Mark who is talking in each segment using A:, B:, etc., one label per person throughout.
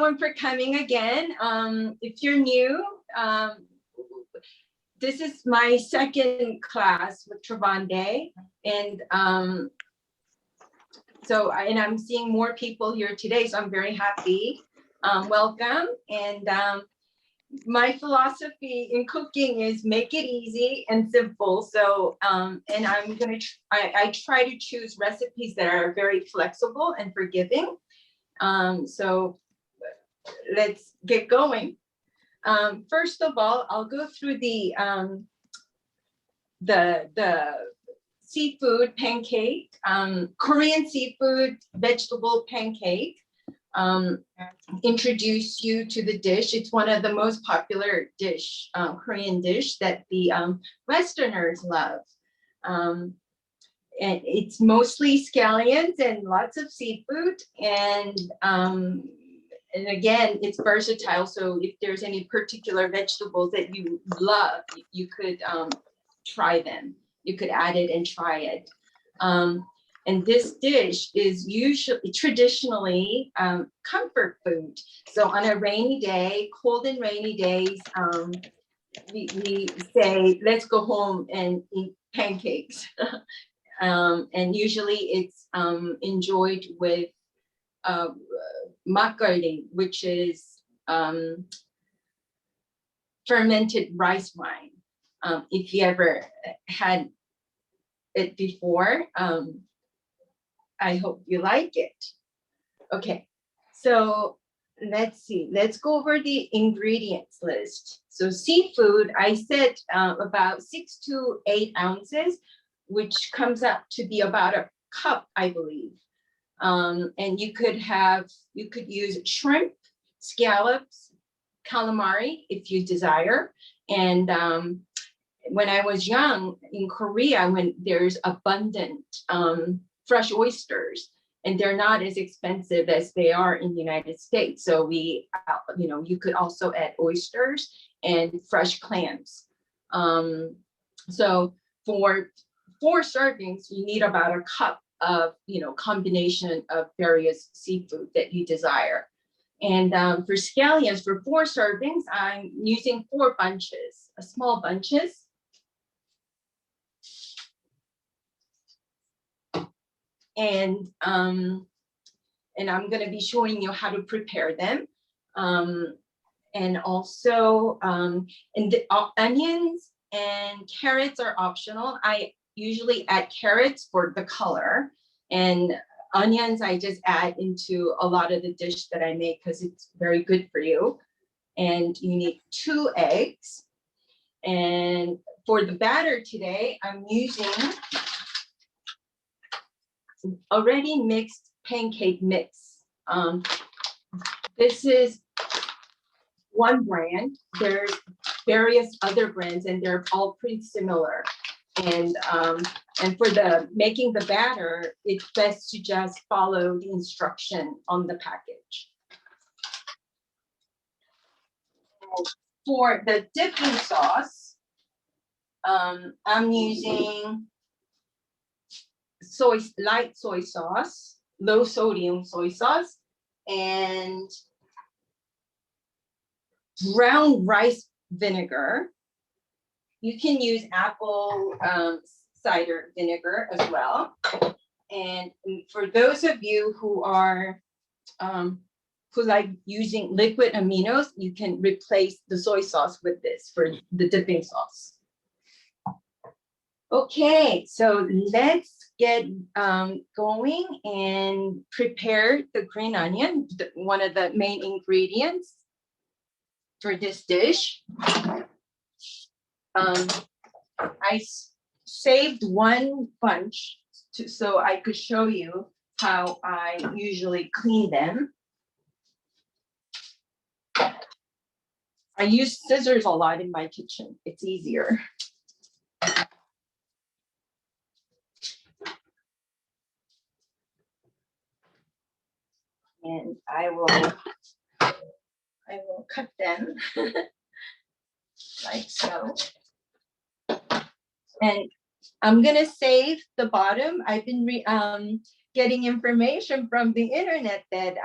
A: everyone for coming again. If you're new, this is my second class with Travande, and I'm seeing more people here today, so I'm very happy. Welcome, and my philosophy in cooking is make it easy and simple. So, and I try to choose recipes that are very flexible and forgiving. So let's get going. First of all, I'll go through the seafood pancake, Korean seafood vegetable pancake. Introduce you to the dish. It's one of the most popular Korean dish that the Westerners love. And it's mostly scallions and lots of seafood. And again, it's versatile. So if there's any particular vegetables that you love, you could try them. You could add it and try it. And this dish is traditionally comfort food. So on a rainy day, cold and rainy days, we say, let's go home and eat pancakes. And usually it's enjoyed with makgeolli, which is fermented rice wine. If you ever had it before, I hope you like it. Okay, so let's see. Let's go over the ingredients list. So seafood, I said about 6 to 8 ounces, which comes up to be about a cup, I believe. And you could use shrimp, scallops, calamari if you desire. And when I was young in Korea, when there's abundant fresh oysters, and they're not as expensive as they are in the United States. So you could also add oysters and fresh clams. So for 4 servings, you need about a cup of, combination of various seafood that you desire. And for scallions, for 4 servings, I'm using 4 bunches, small bunches. And I'm going to be showing you how to prepare them. And also, onions and carrots are optional. I usually add carrots for the color, and onions I just add into a lot of the dish that I make because it's very good for you. And you need 2 eggs. And for the batter today, I'm using already mixed pancake mix. This is one brand. There's various other brands, and they're all pretty similar. And for making the batter, it's best to just follow the instruction on the package. For the dipping sauce, I'm using light soy sauce, low sodium soy sauce, and brown rice vinegar. You can use apple cider vinegar as well. And for those of you who are who like using liquid aminos, you can replace the soy sauce with this for the dipping sauce. Okay, so let's get going and prepare the green onion, one of the main ingredients for this dish. I saved 1 bunch so I could show you how I usually clean them. I use scissors a lot in my kitchen. It's easier. And I will cut them like so. And I'm gonna save the bottom. I've been getting information from the internet that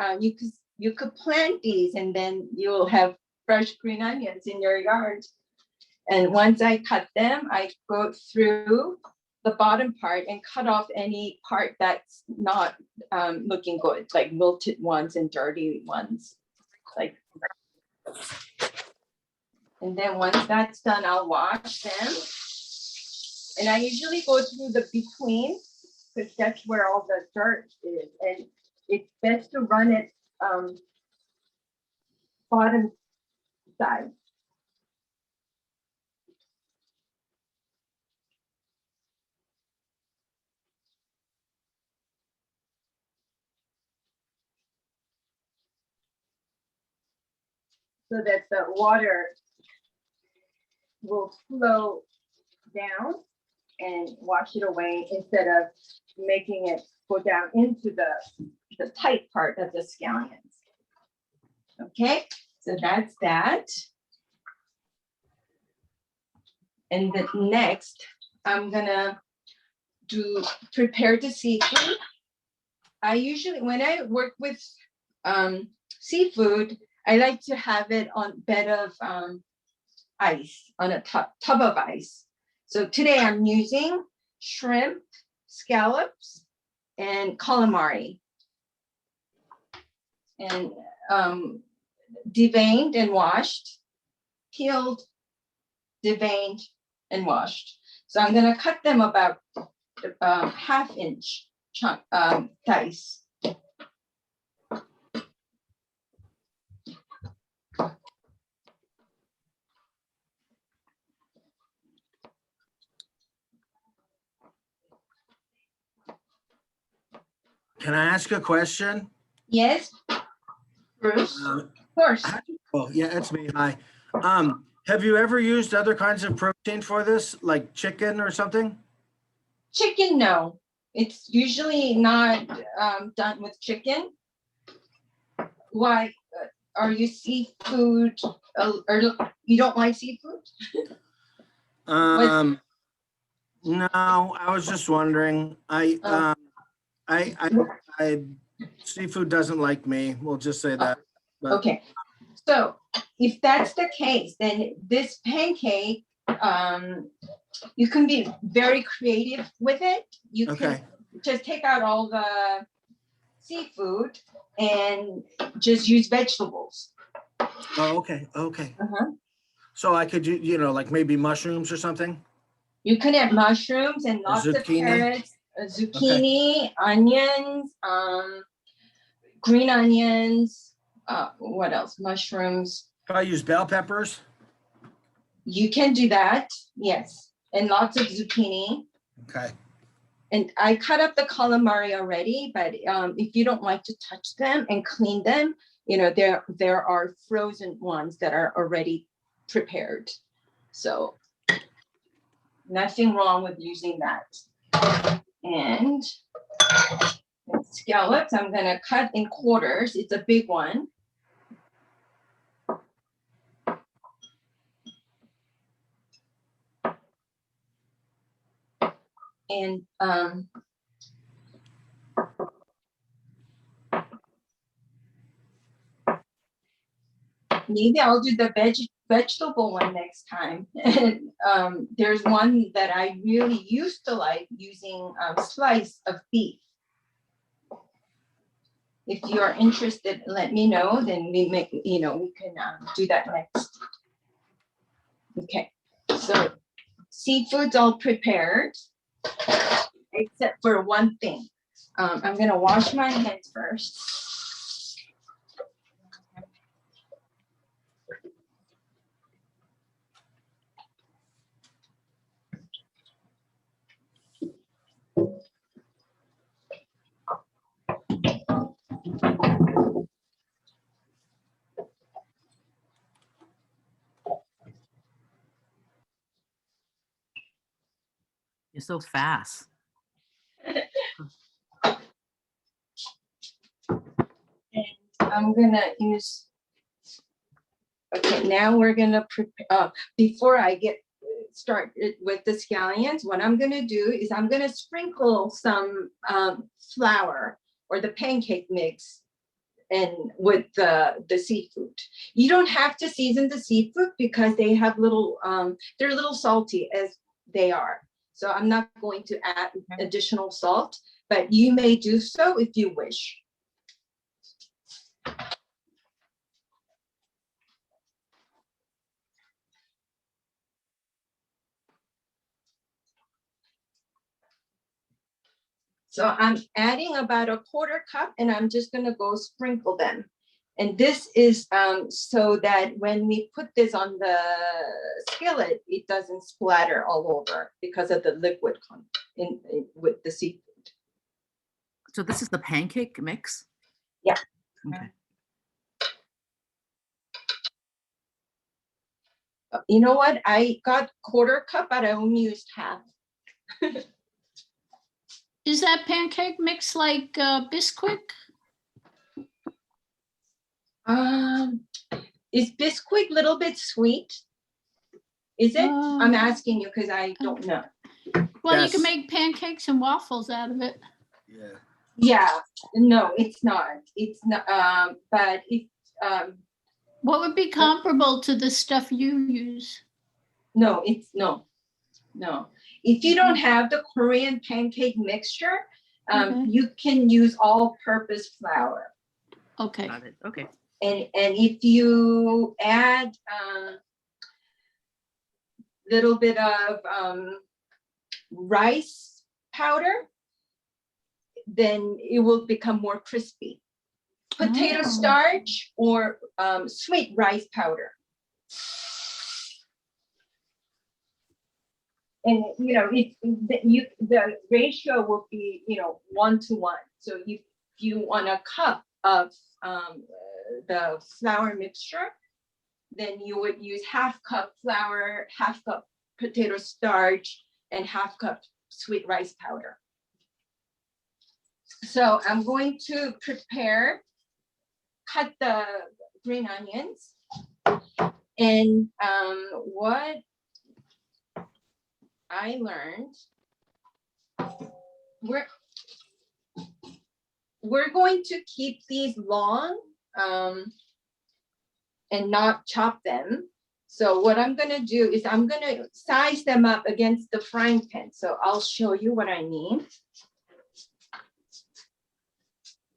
A: you could plant these and then you'll have fresh green onions in your yard. And once I cut them, I go through the bottom part and cut off any part that's not looking good, like wilted ones and dirty ones. Like, and then once that's done, I'll wash them. And I usually go through the between, because that's where all the dirt is. And it's best to run it bottom side. So that the water will flow down and wash it away instead of making it go down into the tight part of the scallions. Okay, so that's that. And the next, I'm gonna prepare the seafood. I usually, when I work with seafood, I like to have it on bed of ice, on a tub of ice. So today I'm using shrimp, scallops, and calamari. And deveined and washed, peeled, deveined, and washed. So I'm gonna cut them about half-inch chunk dice.
B: Can I ask a question?
A: Yes, Bruce, of course.
B: Oh, yeah, it's me. Hi. Have you ever used other kinds of protein for this, like chicken or something?
A: Chicken, no. It's usually not done with chicken. Why? Are you seafood, or you don't like seafood?
B: No, I was just wondering. I seafood doesn't like me. We'll just say that. But,
A: okay, so if that's the case, then this pancake, you can be very creative with it. You can just take out all the seafood and just use vegetables.
B: Oh, okay. So I could, like maybe mushrooms or something?
A: You can have mushrooms and lots of carrots, zucchini, onions, green onions, what else? Mushrooms.
B: Can I use bell peppers?
A: You can do that, yes. And lots of zucchini.
B: Okay.
A: And I cut up the calamari already, but if you don't like to touch them and clean them, there are frozen ones that are already prepared. So nothing wrong with using that. And scallops, I'm gonna cut in quarters. It's a big one. And maybe I'll do the vegetable one next time. And there's one that I really used to like using slice of beef. If you're interested, let me know, then we can do that next. Okay, so seafood's all prepared, except for one thing. I'm gonna wash my hands first.
C: You're so fast.
A: And I'm gonna use, okay, now we're gonna prepare, before I get started with the scallions, what I'm gonna do is I'm gonna sprinkle some flour or the pancake mix and with the seafood. You don't have to season the seafood because they have little, they're a little salty as they are. So I'm not going to add additional salt, but you may do so if you wish. So I'm adding about a quarter cup and I'm just gonna go sprinkle them. And this is so that when we put this on the skillet, it doesn't splatter all over because of the liquid with the seafood.
C: So this is the pancake mix?
A: Yeah.
C: Okay.
A: You know what? I got quarter cup, but I only used half.
D: Is that pancake mix like Bisquick?
A: Is Bisquick a little bit sweet? Is it? I'm
D: Um,
A: asking you because I don't know.
D: Well, you can
B: Yes.
D: make pancakes and waffles out of it.
B: Yeah.
A: Yeah, no, it's not. It's not, but it's,
D: What would be comparable to the stuff you use?
A: no, it's no. If you don't have the Korean pancake mixture,
D: Okay.
A: you can use all-purpose flour.
D: Okay.
C: Got it. Okay.
A: And if you add little bit of rice powder, then it will become more crispy. Potato
D: Oh.
A: starch or sweet rice powder. And you know, the ratio will be 1-to-1. So if you want a cup of the flour mixture, then you would use half cup flour, half cup potato starch, and half cup sweet rice powder. So I'm going to cut the green onions. And what I learned, we're going to keep these long and not chop them. So what I'm gonna do is I'm gonna size them up against the frying pan. So I'll show you what I mean.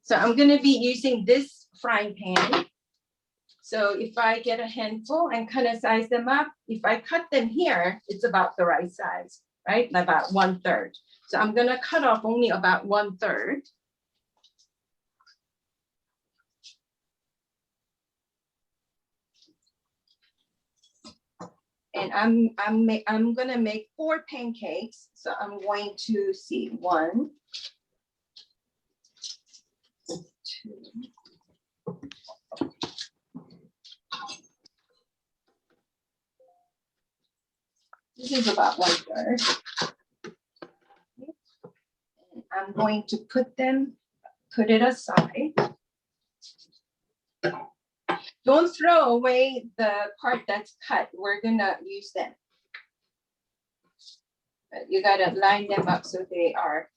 A: So I'm gonna be using this frying pan. So if I get a handful and kind of size them up, if I cut them here, it's about the right size, right? About 1/3. So I'm gonna cut off only about 1/3. And I'm gonna make 4 pancakes. So I'm going to see 1, 2. This is about 1/3. And I'm going to put it aside. Don't throw away the part that's cut. We're gonna use them. But you gotta line them up so they are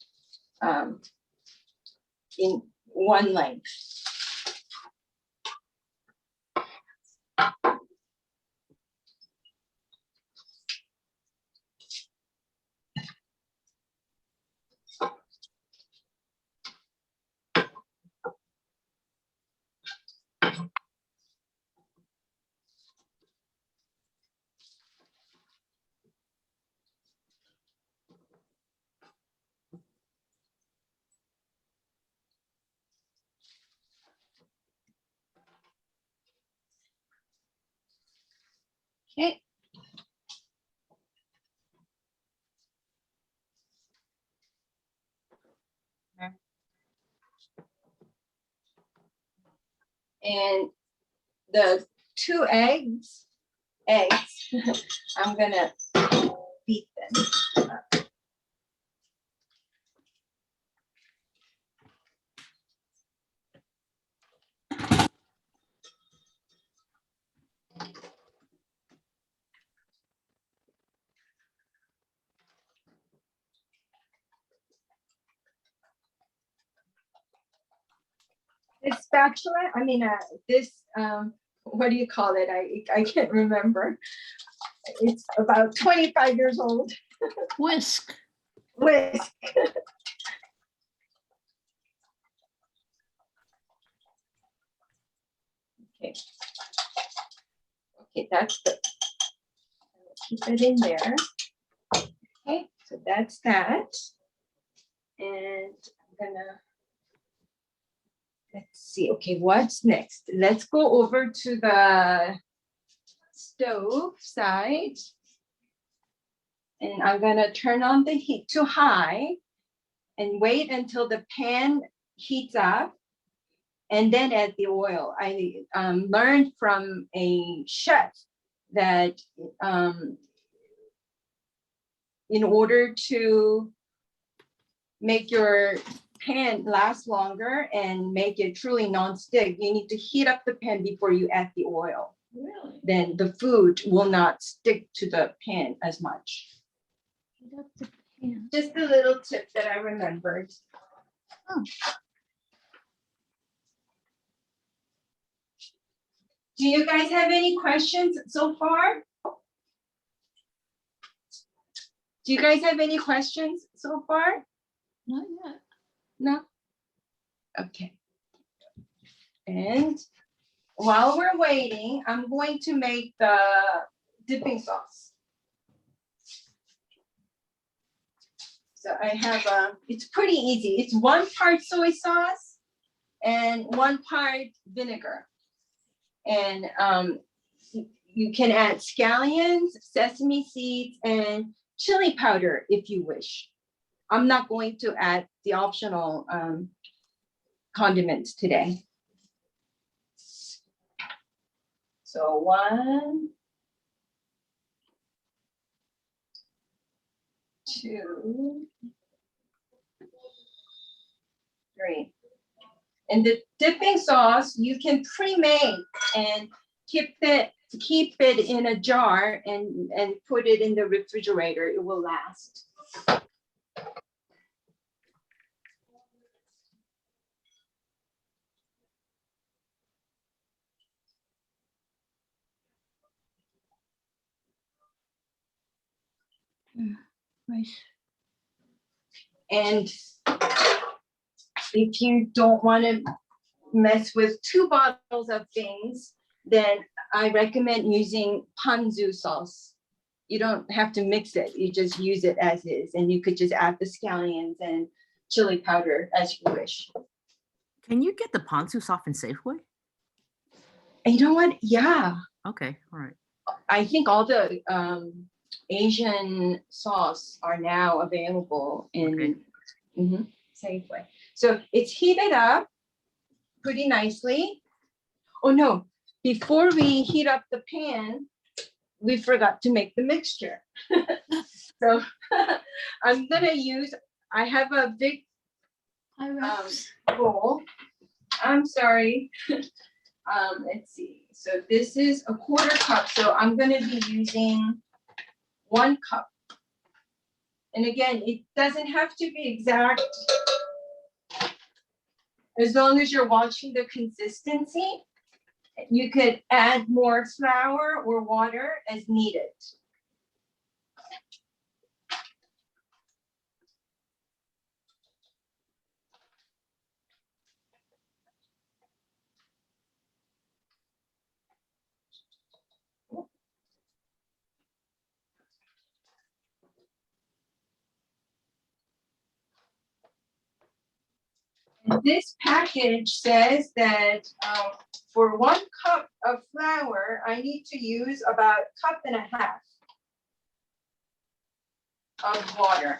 A: in one length. Okay. And the 2 eggs, I'm gonna beat them. This spatula, I mean, this, what do you call it? I can't remember. It's about 25 years old.
D: Whisk.
A: Whisk. Okay. Okay, that's the, keep it in there. Okay, so that's that. And I'm gonna, let's see, okay, what's next? Let's go over to the stove side. And I'm gonna turn on the heat to high and wait until the pan heats up and then add the oil. I learned from a chef that in order to make your pan last longer and make it truly non-stick, you need to heat up the pan before you add the oil.
D: Really?
A: Then the food will not stick to the pan as much.
D: Heat up the pan.
A: Just a little tip that I remembered.
D: Oh.
A: Do you guys have any questions so far? Do you guys have any questions so far?
D: Not yet.
A: No? Okay. And while we're waiting, I'm going to make the dipping sauce. So I have it's pretty easy. It's 1 part soy sauce and 1 part vinegar. And you can add scallions, sesame seeds, and chili powder if you wish. I'm not going to add the optional condiments today. So 1, 2, 3. And the dipping sauce you can pre-make and keep it in a jar and put it in the refrigerator. It will last.
D: Rice.
A: And if you don't want to mess with 2 bottles of things, then I recommend using Ponzu sauce. You don't have to mix it. You just use it as is. And you could just add the scallions and chili powder as you wish.
C: Can you get the Ponzu Sauce in Safeway?
A: And you know what? Yeah.
C: Okay, all right.
A: I think all the Asian sauce are now available in Safeway. So it's heated up pretty nicely. Oh no, before we heat up the pan, we forgot to make the mixture. So I'm gonna use, I have a big bowl. I'm sorry. Let's see. So this is a 1/4 cup. So I'm gonna be using 1 cup. And again, it doesn't have to be exact. As long as you're watching the consistency, you could add more flour or water as needed. This package says that for 1 cup of flour, I need to use about 1.5 cups of water.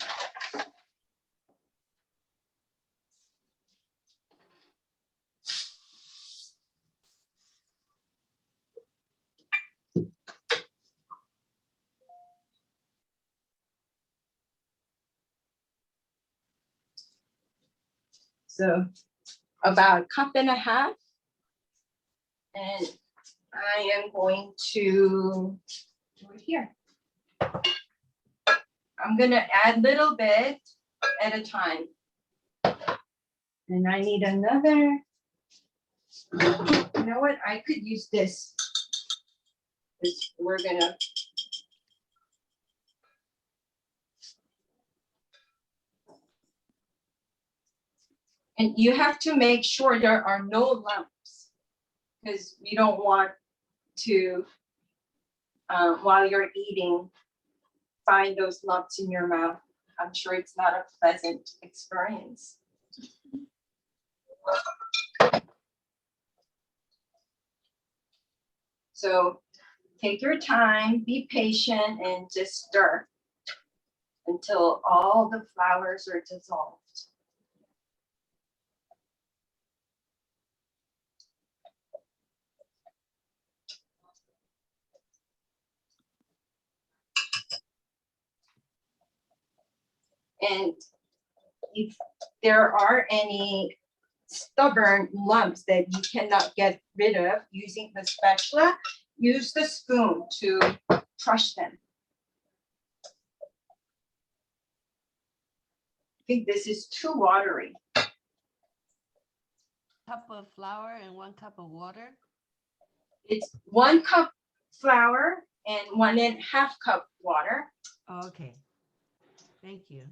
A: So about 1.5 cups. And I am going to do it here. I'm gonna add a little bit at a time. And I need another You know what? I could use this. We're gonna. And you have to make sure there are no lumps, because you don't want to, while you're eating, find those lumps in your mouth. I'm sure it's not a pleasant experience. So take your time, be patient, and just stir until all the flours are dissolved. And if there are any stubborn lumps that you cannot get rid of using the spatula, use the spoon to crush them. I think this is too watery.
E: Cup of flour and 1 cup of water.
A: It's 1 cup flour and 1.5 cup water.
E: Oh, okay. Thank you.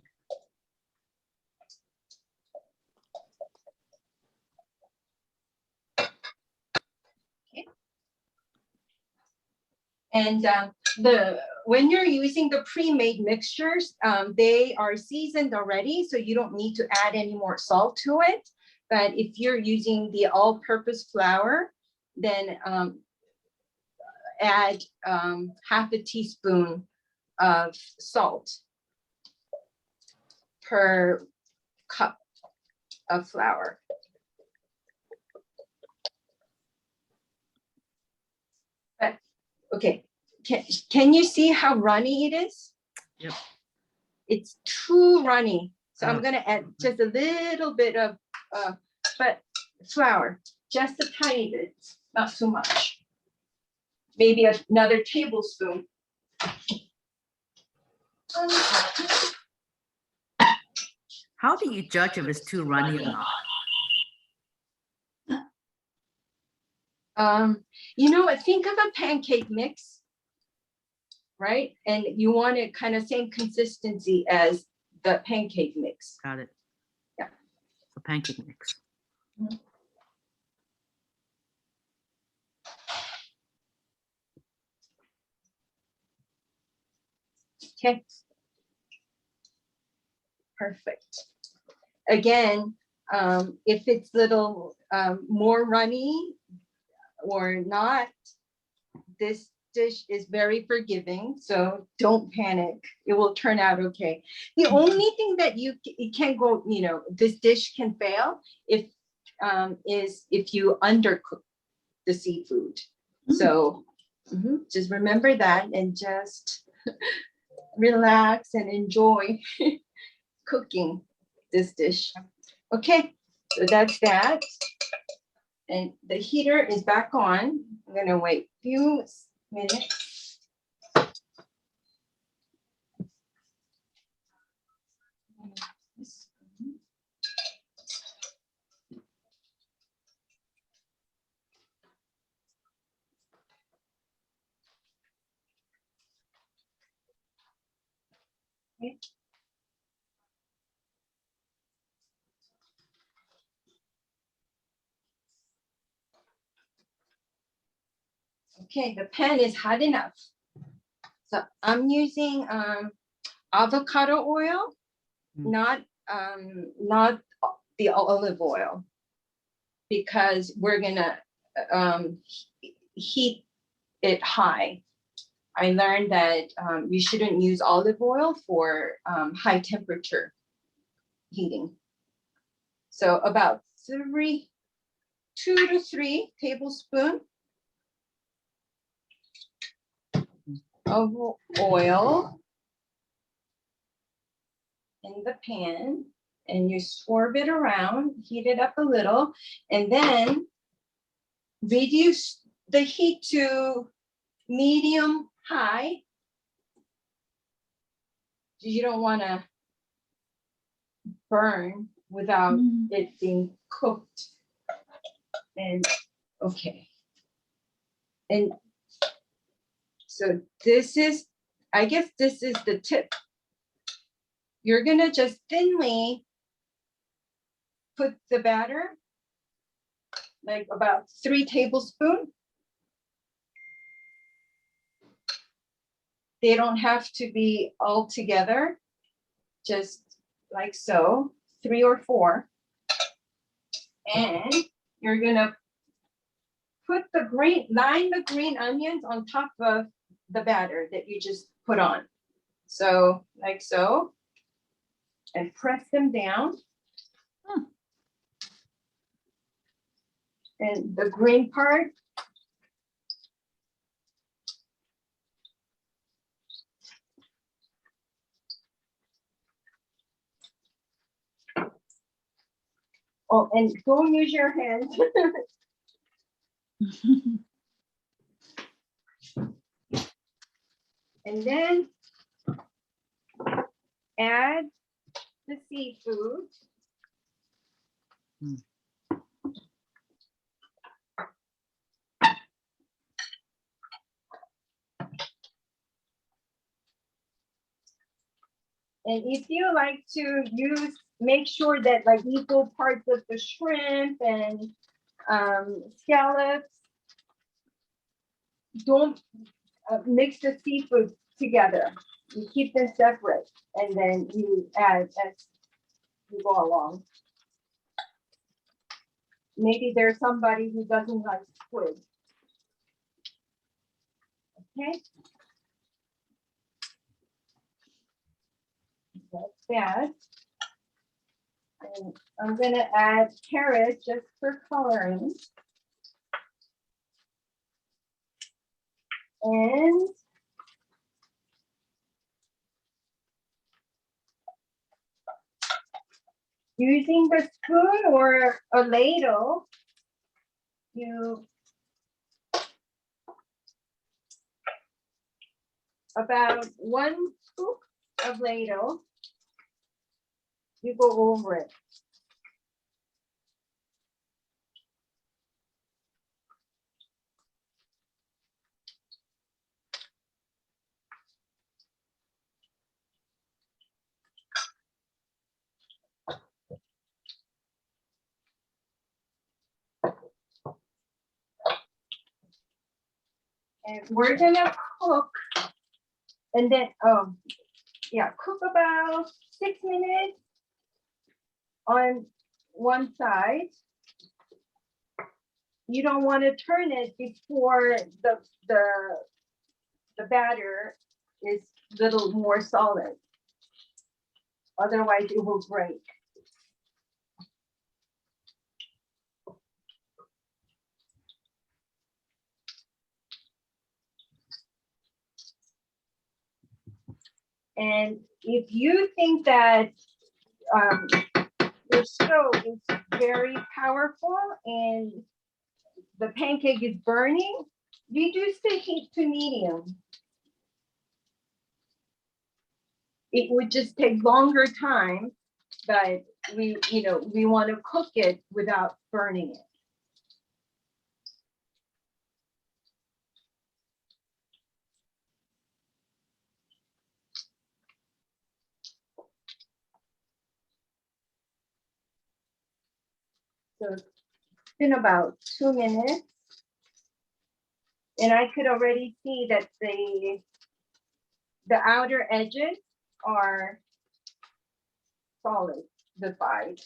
A: And when you're using the pre-made mixtures, they are seasoned already, so you don't need to add any more salt to it. But if you're using the all-purpose flour, then add half a teaspoon of salt per cup of flour. But okay, can you see how runny it is?
C: Yep.
A: It's too runny. So I'm
C: Oh.
A: gonna add just a little bit of but flour, just a tiny bit, not too much. Maybe another tablespoon.
C: How do you judge if it's too runny or not?
A: You know what? Think of a pancake mix, right? And you want it kind of same consistency as the pancake mix.
C: Got it.
A: Yeah.
C: The pancake mix.
A: Okay. Perfect. Again, if it's little more runny or not, this dish is very forgiving, so don't panic. It will turn out okay. The only thing that it can go, you know, this dish can fail if is if you undercook the seafood. So just remember that and just relax and enjoy cooking this dish. Okay, so that's that. And the heater is back on. I'm gonna wait a few minutes. Okay. Okay, the pan is hot enough. So I'm using avocado oil, not the olive oil, because we're gonna heat it high. I learned that you shouldn't use olive oil for high temperature heating. So about 2 to 3 tablespoons of oil in the pan, and you swerve it around, heat it up a little, and then reduce the heat to medium high. You don't want to burn without it being cooked. And okay. And so this is, I guess this is the tip. You're gonna just thinly put the batter, like about 3 tablespoons. They don't have to be all together, just like so, 3 or 4. And you're gonna put line the green onions on top of the batter that you just put on. So like so, and press them down. And the green part, oh, and don't use your hands. And then add the seafood.
C: Mm.
A: And if you like to make sure that like equal parts of the shrimp and scallops, don't mix the seafood together. You keep them separate, and then you add as you go along. Maybe there's somebody who doesn't like squid. Okay. That's that. And I'm gonna add carrots just for coloring. And using the spoon or a ladle, you about 1 scoop of ladle, you go over it. And we're gonna cook, and then, cook about 6 minutes on one side. You don't want to turn it before the batter is a little more solid. Otherwise, it will break. And if you think that your stove is very powerful and the pancake is burning, reduce the heat to medium. It would just take longer time, but we want to cook it without burning it. So it's been about 2 minutes. And I could already see that the outer edges are solidified.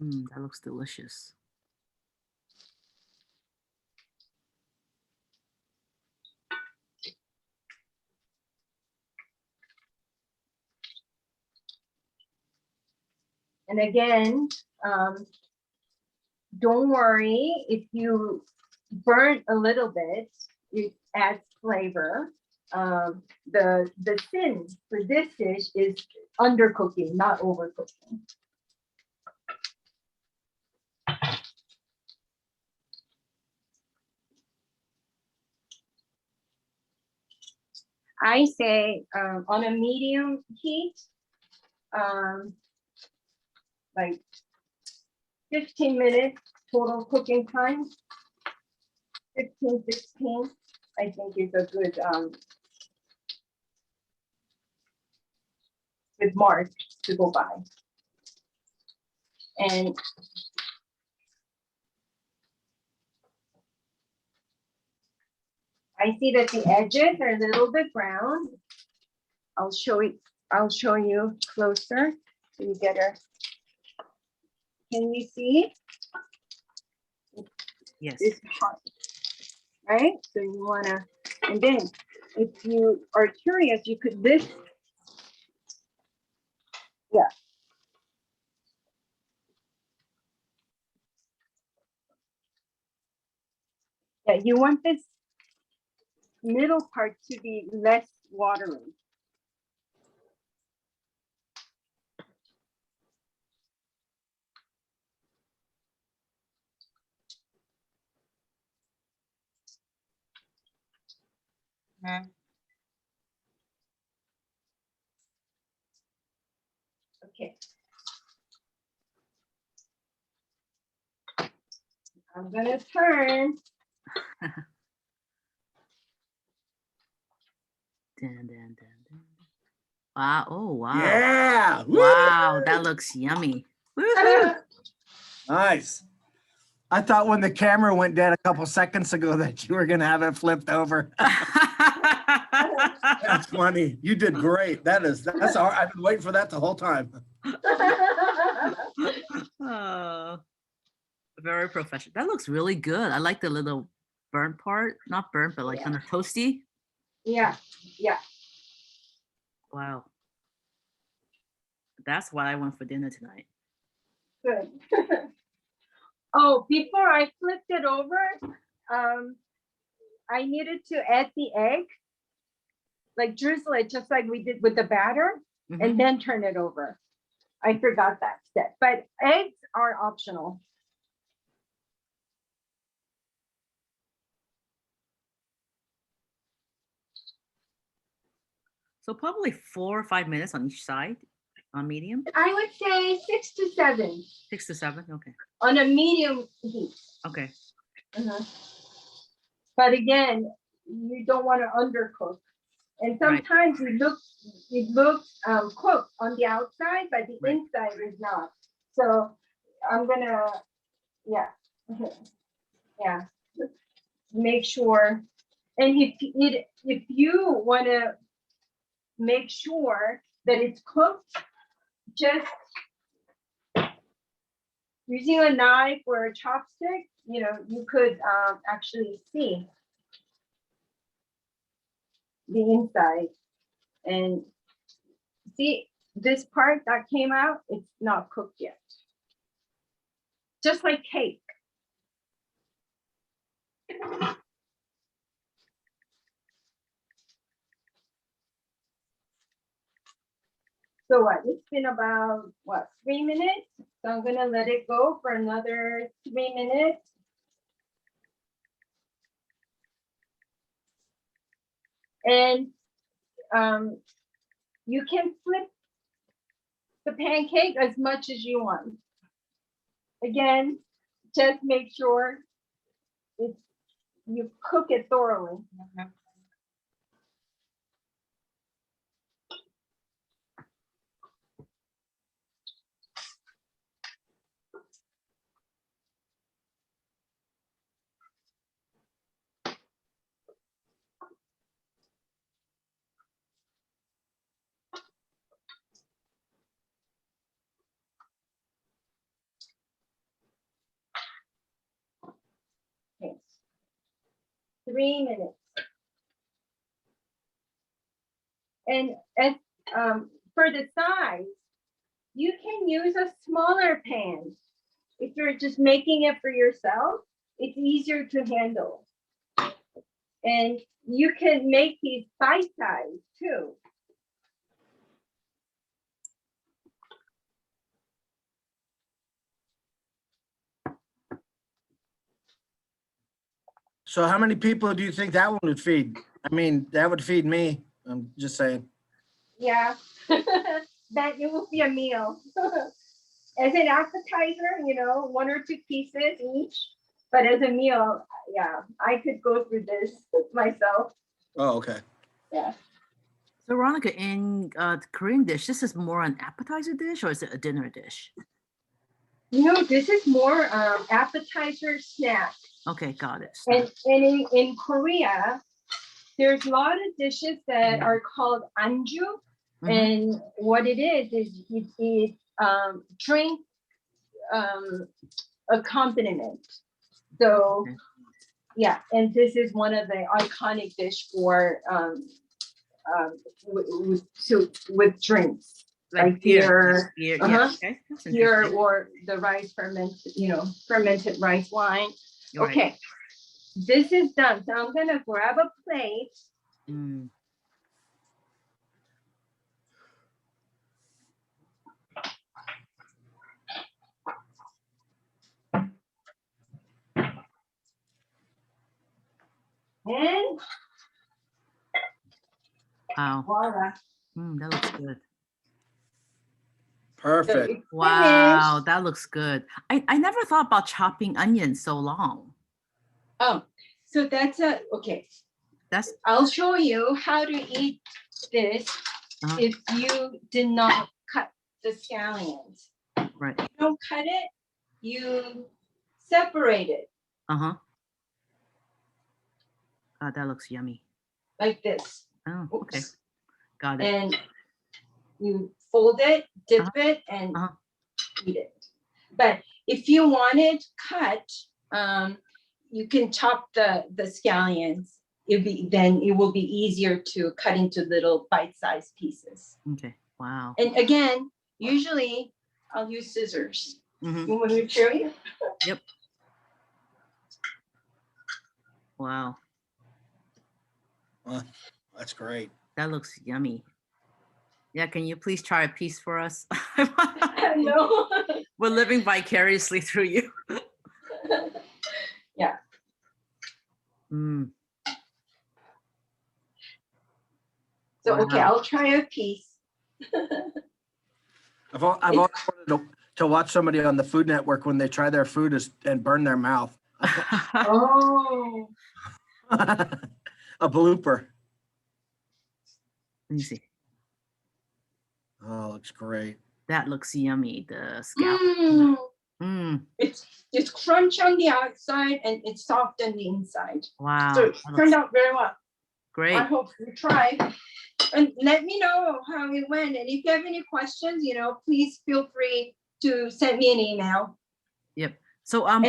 C: That looks delicious.
A: And again, don't worry if you burn a little bit, it adds flavor. The sin for this dish is undercooking, not overcooking. I say on a medium heat, like 15 minutes total cooking time. 15, 16, I think is a good mark to go by. And I see that the edges are a little bit brown. I'll show you closer so you get a. Can you see?
C: Yes.
A: It's hot, right? So you wanna, and then if you are curious, you could this. Yeah. Yeah, you want this middle part to be less watery. Okay. I'm gonna turn.
C: Dun, dun, dun, dun. Wow. Oh, wow.
B: Yeah.
C: Wow,
B: Woo!
C: that looks yummy. Woohoo.
B: Nice. I thought when the camera went dead a couple seconds ago that you were gonna have it flipped over. That's funny. You did great. That's all. I've been waiting for that the whole time.
C: Oh, very professional. That looks really good. I like the little burnt part. Not burnt, but like kind of toasty.
A: Yeah, yeah.
C: Wow. That's what I want for dinner tonight.
A: Good. Oh, before I flipped it over, I needed to add the egg, like drizzle it just like we did with the batter,
C: Mhm.
A: and then turn it over. I forgot that step, but eggs are optional.
C: So probably 4 or 5 minutes on each side on medium.
A: I would say 6 to 7
C: 6 to 7. Okay.
A: on a medium heat.
C: Okay.
A: But again, you don't want to undercook. And
C: Right.
A: sometimes it looks cooked on the outside, but the
C: Right.
A: inside is not. So I'm gonna, yeah, yeah, make sure. And if you want to make sure that it's cooked, just using a knife or a chopstick, you could actually see the inside and see this part that came out, it's not cooked yet. Just like cake. So what, it's been about, 3 minutes? So I'm gonna let it go for another 3 minutes. And you can flip the pancake as much as you want. Again, just make sure you cook it thoroughly. Okay. 3 minutes. And as for the size, you can use a smaller pan. If you're just making it for yourself, it's easier to handle. And you can make these bite-sized too.
B: So how many people do you think that one would feed? I mean, that would feed me. I'm just saying.
A: Yeah, that it will be a meal. as an appetizer, you know, 1 or 2 pieces each. But as a meal, yeah, I could go through this myself.
B: Oh, okay.
A: Yeah.
C: So Veronica, in the Korean dish, this is more an appetizer dish or is it a dinner dish?
A: You know, this is more appetizer snack.
C: Okay, got it.
A: And in Korea, there's a lot of dishes that are called anju.
C: Mhm.
A: And what it is it drink accompaniment. So
C: Okay.
A: yeah, and this is one of the iconic dish for with drinks. Like beer,
C: Beer,
A: uh-huh,
C: yeah. Okay, that's
A: beer
C: interesting.
A: or the rice fermented rice wine.
C: You're right.
A: Okay, this is done. So I'm gonna grab a plate.
C: Mm.
A: And
C: Wow.
A: voila.
C: That looks good.
A: So
B: Perfect.
A: it's
C: Wow,
A: finished.
C: that looks good. I never thought about chopping onions so long.
A: Oh, so that's okay.
C: That's
A: I'll show you how to eat this
C: Uh-huh.
A: if you did not cut the scallions.
C: right.
A: You don't cut it, you separate it
C: Uh-huh. God, that looks yummy.
A: like this.
C: Oh, okay.
A: Oops.
C: Got it.
A: And you fold it, dip
C: Uh-huh.
A: it, and
C: Uh-huh.
A: eat it. But if you want it cut, you can chop the scallions. Then it will be easier to cut into little bite-sized pieces.
C: Okay. Wow.
A: And again, usually I'll use scissors.
C: Mhm.
A: You want me to show you?
C: Yep. Wow.
B: Well, that's great.
C: That looks yummy. Yeah, can you please try a piece for us?
A: No.
C: We're living vicariously through you.
A: Yeah.
C: Mm.
A: So okay,
C: Wow.
A: I'll try a piece.
B: I've always wanted to watch somebody on the Food Network when they try their food and burn their mouth.
A: Oh.
B: A blooper.
C: Let me see.
B: Oh, looks great.
C: That looks yummy. The scalp.
A: Mm. It's crunch on the outside and it's soft on the inside.
C: Wow.
A: So it
C: that
A: turned
C: looks
A: out very well. I
C: great.
A: hope you try. And let me know how it went. And if you have any questions, please feel free to send me an email.
C: Yep. So
A: And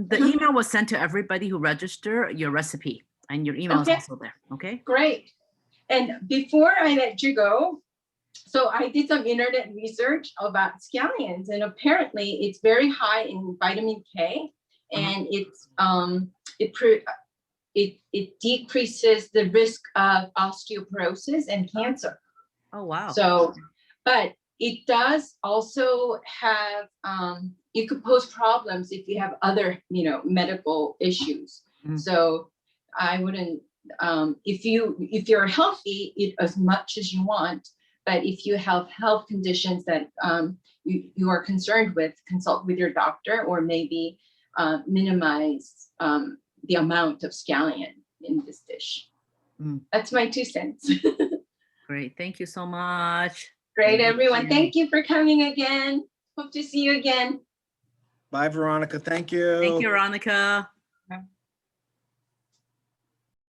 C: the email was sent to everybody who registered your recipe, and your email is
A: Okay.
C: also there. Okay.
A: Great. And before I let you go, so I did some internet research about scallions, and apparently it's very high in vitamin K, and it decreases the risk of osteoporosis and cancer.
C: Oh wow.
A: So, but it does also have it could pose problems if you have other medical issues.
C: Mhm.
A: So I wouldn't if you're healthy, eat as much as you want. But if you have health conditions that you are concerned with, consult with your doctor, or maybe minimize the amount of scallion in this dish.
C: Mm.
A: That's my 2 cents.
C: Great. Thank you so much.
A: Great,
C: Thank
A: everyone.
C: you.
A: Thank you for coming again. Hope to see you again.
B: Bye, Veronica. Thank you.
C: Thank you, Veronica.